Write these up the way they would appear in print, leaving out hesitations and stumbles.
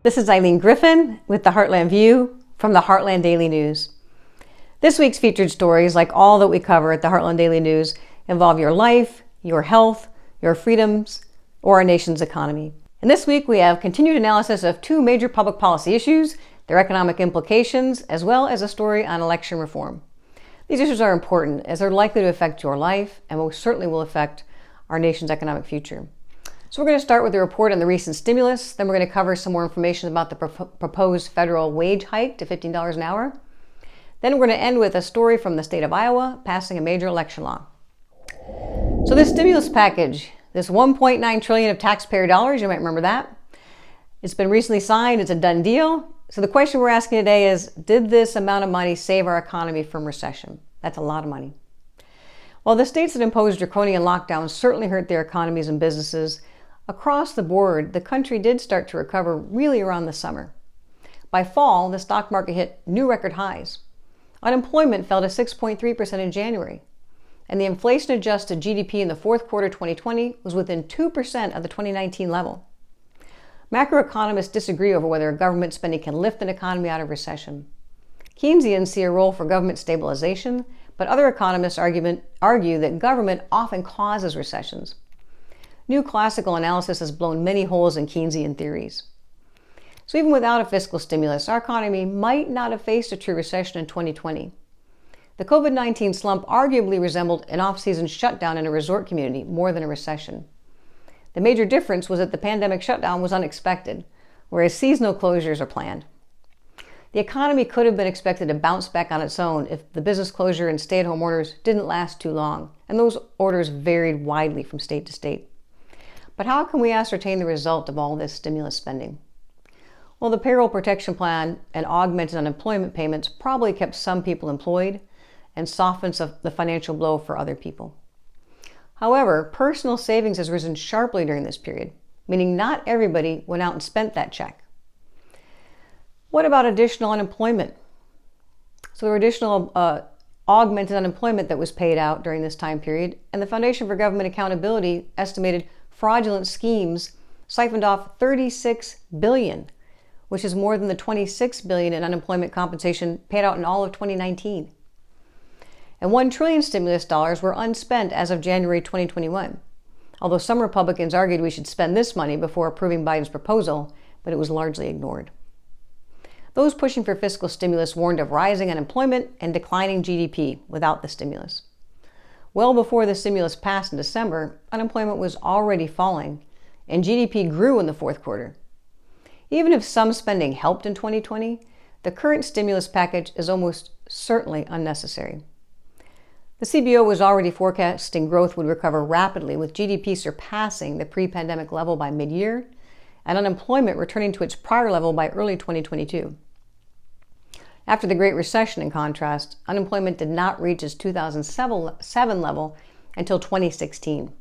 This is Eileen Griffin with the Heartland View from the Heartland Daily News. This week's featured stories, like all that we cover at the Heartland Daily News, involve your life, your health, your freedoms, or our nation's economy. And this week we have continued analysis of two major public policy issues, their economic implications, as well as a story on election reform. These issues are important as they're likely to affect your life and most certainly will affect our nation's economic future. So we're going to start with a report on the recent stimulus, then we're going to cover some more information about the proposed federal wage hike to $15 an hour. Then we're going to end with a story from the state of Iowa passing a major election law. So this stimulus package, this $1.9 trillion of taxpayer dollars, you might remember that. It's been recently signed, it's a done deal. So the question we're asking today is, did this amount of money save our economy from recession? That's a lot of money. While the states that imposed draconian lockdowns certainly hurt their economies and businesses, across the board, the country did start to recover really around the summer. By fall, the stock market hit new record highs. Unemployment fell to 6.3% in January, and the inflation-adjusted GDP in the fourth quarter 2020 was within 2% of the 2019 level. Macroeconomists disagree over whether government spending can lift an economy out of recession. Keynesians see a role for government stabilization, but other economists argue that government often causes recessions. New classical analysis has blown many holes in Keynesian theories. So even without a fiscal stimulus, our economy might not have faced a true recession in 2020. The COVID-19 slump arguably resembled an off-season shutdown in a resort community more than a recession. The major difference was that the pandemic shutdown was unexpected, whereas seasonal closures are planned. The economy could have been expected to bounce back on its own if the business closure and stay-at-home orders didn't last too long, and those orders varied widely from state to state. But how can we ascertain the result of all this stimulus spending? Well, the payroll protection plan and augmented unemployment payments probably kept some people employed and softened the financial blow for other people. However, personal savings has risen sharply during this period, meaning not everybody went out and spent that check. What about additional unemployment? So there were additional augmented unemployment that was paid out during this time period, and the Foundation for Government Accountability estimated fraudulent schemes siphoned off $36 billion, which is more than the $26 billion in unemployment compensation paid out in all of 2019. And $1 trillion stimulus dollars were unspent as of January 2021, although some Republicans argued we should spend this money before approving Biden's proposal, but it was largely ignored. Those pushing for fiscal stimulus warned of rising unemployment and declining GDP without the stimulus. Well before the stimulus passed in December, unemployment was already falling, and GDP grew in the fourth quarter. Even if some spending helped in 2020, the current stimulus package is almost certainly unnecessary. The CBO was already forecasting growth would recover rapidly, with GDP surpassing the pre-pandemic level by mid-year, and unemployment returning to its prior level by early 2022. After the Great Recession, in contrast, unemployment did not reach its 2007 level until 2016.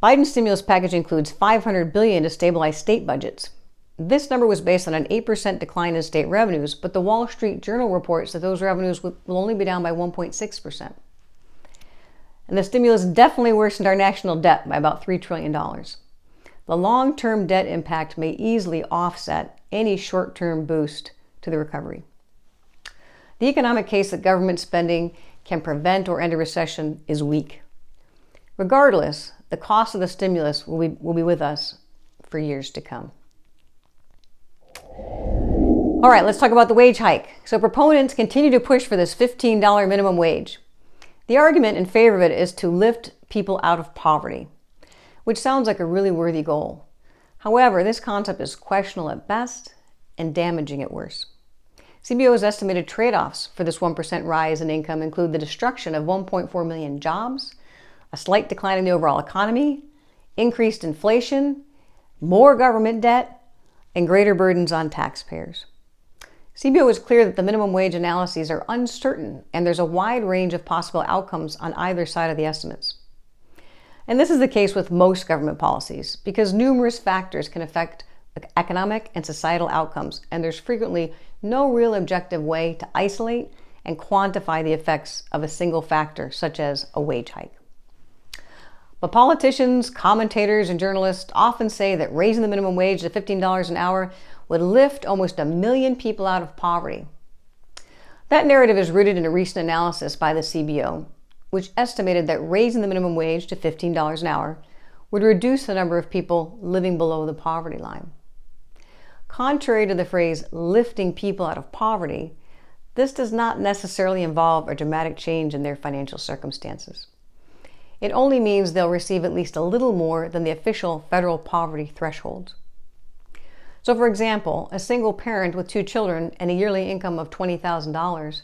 Biden's stimulus package includes $500 billion to stabilize state budgets. This number was based on an 8% decline in state revenues, but the Wall Street Journal reports that those revenues will only be down by 1.6%. And the stimulus definitely worsened our national debt by about $3 trillion. The long-term debt impact may easily offset any short-term boost to the recovery. The economic case that government spending can prevent or end a recession is weak. Regardless, the cost of the stimulus will be with us for years to come. All right, let's talk about the wage hike. So proponents continue to push for this $15 minimum wage. The argument in favor of it is to lift people out of poverty, which sounds like a really worthy goal. However, this concept is questionable at best and damaging at worst. CBO's estimated trade-offs for this 1% rise in income include the destruction of 1.4 million jobs, a slight decline in the overall economy, increased inflation, more government debt, and greater burdens on taxpayers. CBO is clear that the minimum wage analyses are uncertain, and there's a wide range of possible outcomes on either side of the estimates. And this is the case with most government policies, because numerous factors can affect economic and societal outcomes, and there's frequently no real objective way to isolate and quantify the effects of a single factor, such as a wage hike. But politicians, commentators, and journalists often say that raising the minimum wage to $15 an hour would lift almost 1 million people out of poverty. That narrative is rooted in a recent analysis by the CBO, which estimated that raising the minimum wage to $15 an hour would reduce the number of people living below the poverty line. Contrary to the phrase lifting people out of poverty, this does not necessarily involve a dramatic change in their financial circumstances. It only means they'll receive at least a little more than the official federal poverty threshold. So, for example, a single parent with 2 children and a yearly income of $20,000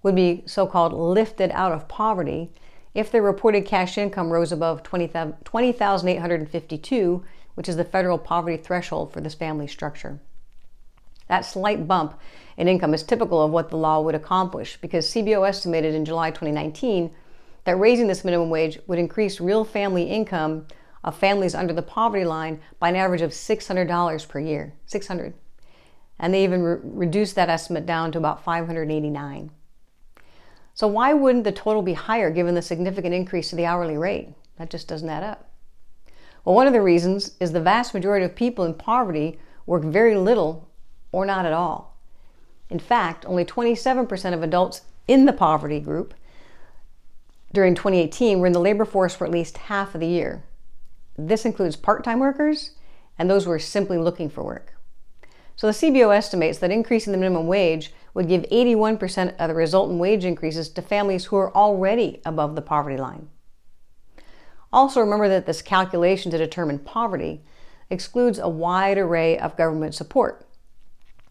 would be so-called lifted out of poverty if their reported cash income rose above $20,852, which is the federal poverty threshold for this family structure. That slight bump in income is typical of what the law would accomplish, because CBO estimated in July 2019 that raising this minimum wage would increase real family income of families under the poverty line by an average of $600 per year. $600. And they even reduced that estimate down to about $589. So why wouldn't the total be higher given the significant increase to the hourly rate? That just doesn't add up. Well, one of the reasons is the vast majority of people in poverty work very little or not at all. In fact, only 27% of adults in the poverty group during 2018 were in the labor force for at least half of the year. This includes part-time workers and those who are simply looking for work. So the CBO estimates that increasing the minimum wage would give 81% of the resultant wage increases to families who are already above the poverty line. Also remember that this calculation to determine poverty excludes a wide array of government support.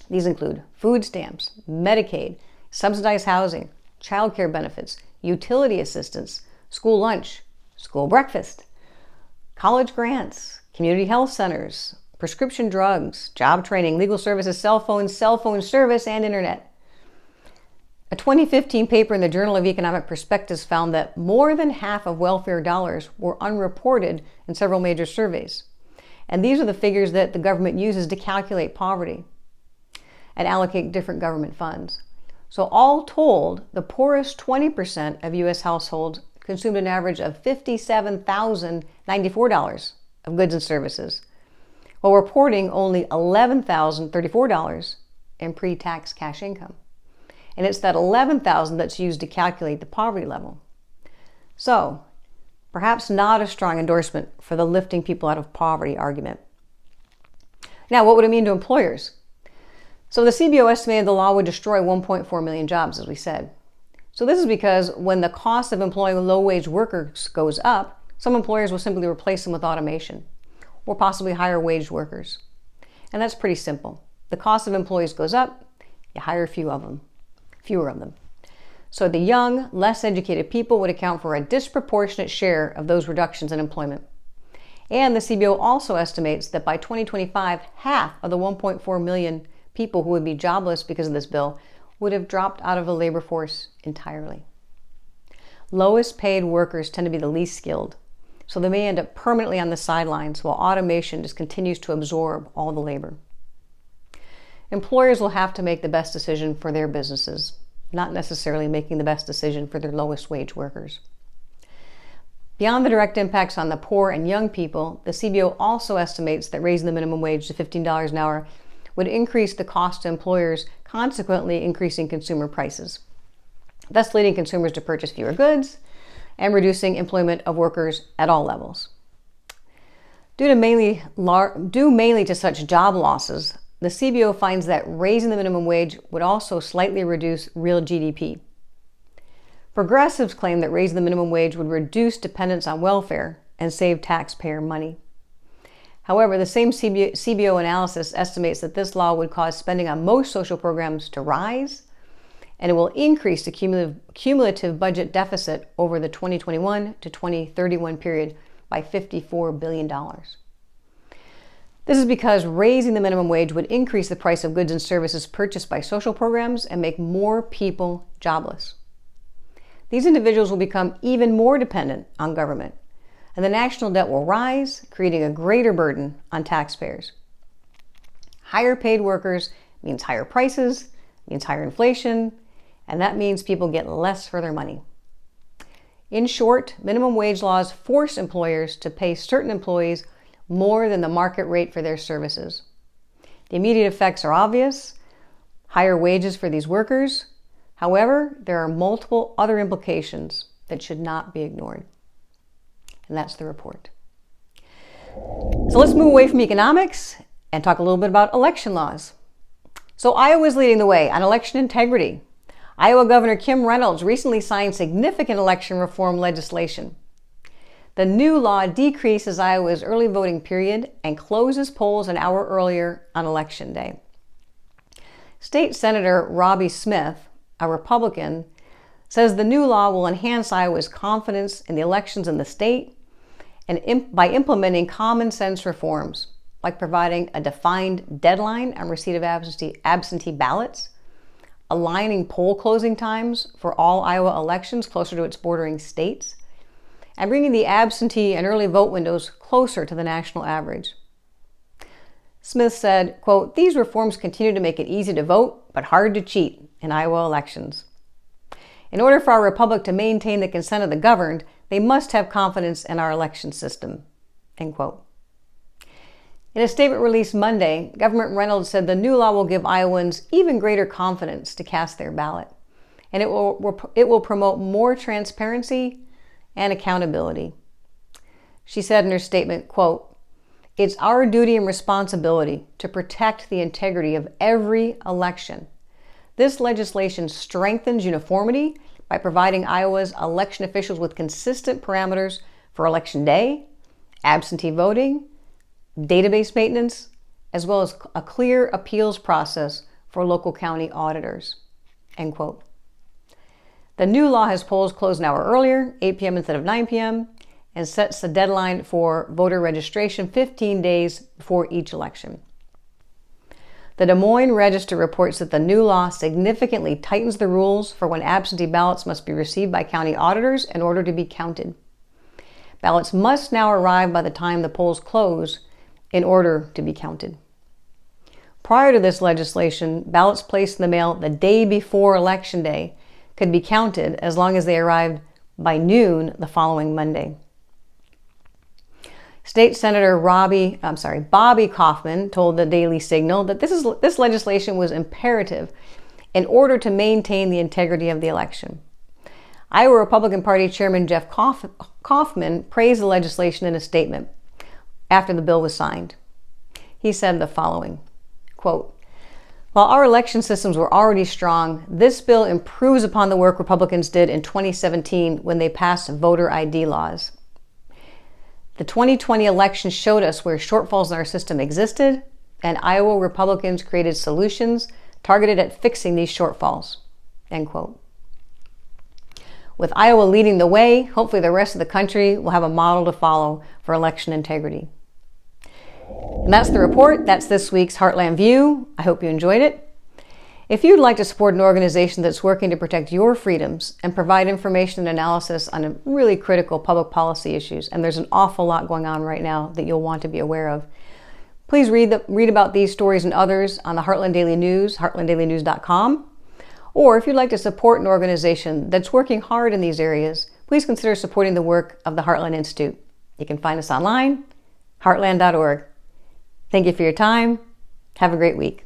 These include food stamps, Medicaid, subsidized housing, child care benefits, utility assistance, school lunch, school breakfast, college grants, community health centers, prescription drugs, job training, legal services, cell phone service, and internet. A 2015 paper in the Journal of Economic Perspectives found that more than half of welfare dollars were unreported in several major surveys. And these are the figures that the government uses to calculate poverty and allocate different government funds. So all told, the poorest 20% of U.S. households consumed an average of $57,094 of goods and services, while reporting only $11,034 in pre-tax cash income. And it's that $11,000 that's used to calculate the poverty level. So, perhaps not a strong endorsement for the lifting people out of poverty argument. Now, what would it mean to employers? So the CBO estimated the law would destroy 1.4 million jobs, as we said. So this is because when the cost of employing low-wage workers goes up, some employers will simply replace them with automation, or possibly hire wage workers. And that's pretty simple. The cost of employees goes up, you hire fewer of them. So the young, less educated people would account for a disproportionate share of those reductions in employment. And the CBO also estimates that by 2025, half of the 1.4 million people who would be jobless because of this bill would have dropped out of the labor force entirely. Lowest paid workers tend to be the least skilled, so they may end up permanently on the sidelines while automation just continues to absorb all the labor. Employers will have to make the best decision for their businesses, not necessarily making the best decision for their lowest wage workers. Beyond the direct impacts on the poor and young people, the CBO also estimates that raising the minimum wage to $15 an hour would increase the cost to employers, consequently increasing consumer prices, thus leading consumers to purchase fewer goods and reducing employment of workers at all levels. Due mainly to such job losses, the CBO finds that raising the minimum wage would also slightly reduce real GDP. Progressives claim that raising the minimum wage would reduce dependence on welfare and save taxpayer money. However, the same CBO analysis estimates that this law would cause spending on most social programs to rise, and it will increase the cumulative budget deficit over the 2021 to 2031 period by $54 billion. This is because raising the minimum wage would increase the price of goods and services purchased by social programs and make more people jobless. These individuals will become even more dependent on government, and the national debt will rise, creating a greater burden on taxpayers. Higher paid workers means higher prices, means higher inflation, and that means people get less for their money. In short, minimum wage laws force employers to pay certain employees more than the market rate for their services. The immediate effects are obvious: higher wages for these workers. However, there are multiple other implications that should not be ignored. And that's the report. So let's move away from economics and talk a little bit about election laws. So Iowa is leading the way on election integrity. Iowa Governor Kim Reynolds recently signed significant election reform legislation. The new law decreases Iowa's early voting period and closes polls an hour earlier on Election Day. State Senator Robbie Smith, a Republican, says the new law will enhance Iowa's confidence in the elections in the state and by implementing common sense reforms, like providing a defined deadline on receipt of absentee ballots, aligning poll closing times for all Iowa elections closer to its bordering states, and bringing the absentee and early vote windows closer to the national average. Smith said, quote, "These reforms continue to make it easy to vote, but hard to cheat in Iowa elections. In order for our republic to maintain the consent of the governed, they must have confidence in our election system," end quote. In a statement released Monday, Governor Reynolds said the new law will give Iowans even greater confidence to cast their ballot, and it will promote more transparency and accountability. She said in her statement, quote, "It's our duty and responsibility to protect the integrity of every election. This legislation strengthens uniformity by providing Iowa's election officials with consistent parameters for Election Day, absentee voting, database maintenance, as well as a clear appeals process for local county auditors," end quote. The new law has polls closed an hour earlier, 8 p.m. instead of 9 p.m., and sets the deadline for voter registration 15 days before each election. The Des Moines Register reports that the new law significantly tightens the rules for when absentee ballots must be received by county auditors in order to be counted. Ballots must now arrive by the time the polls close in order to be counted. Prior to this legislation, ballots placed in the mail the day before Election Day could be counted as long as they arrived by noon the following Monday. State Senator Bobby Kaufman told the Daily Signal that this legislation was imperative in order to maintain the integrity of the election. Iowa Republican Party Chairman Jeff Kaufman praised the legislation in a statement after the bill was signed. He said the following, quote, "While our election systems were already strong, this bill improves upon the work Republicans did in 2017 when they passed voter ID laws. The 2020 election showed us where shortfalls in our system existed, and Iowa Republicans created solutions targeted at fixing these shortfalls," end quote. With Iowa leading the way, hopefully the rest of the country will have a model to follow for election integrity. And that's the report. That's this week's Heartland View. I hope you enjoyed it. If you'd like to support an organization that's working to protect your freedoms and provide information and analysis on really critical public policy issues, and there's an awful lot going on right now that you'll want to be aware of, please read about these stories and others on the Heartland Daily News, heartlanddailynews.com. Or if you'd like to support an organization that's working hard in these areas, please consider supporting the work of the Heartland Institute. You can find us online, heartland.org. Thank you for your time. Have a great week.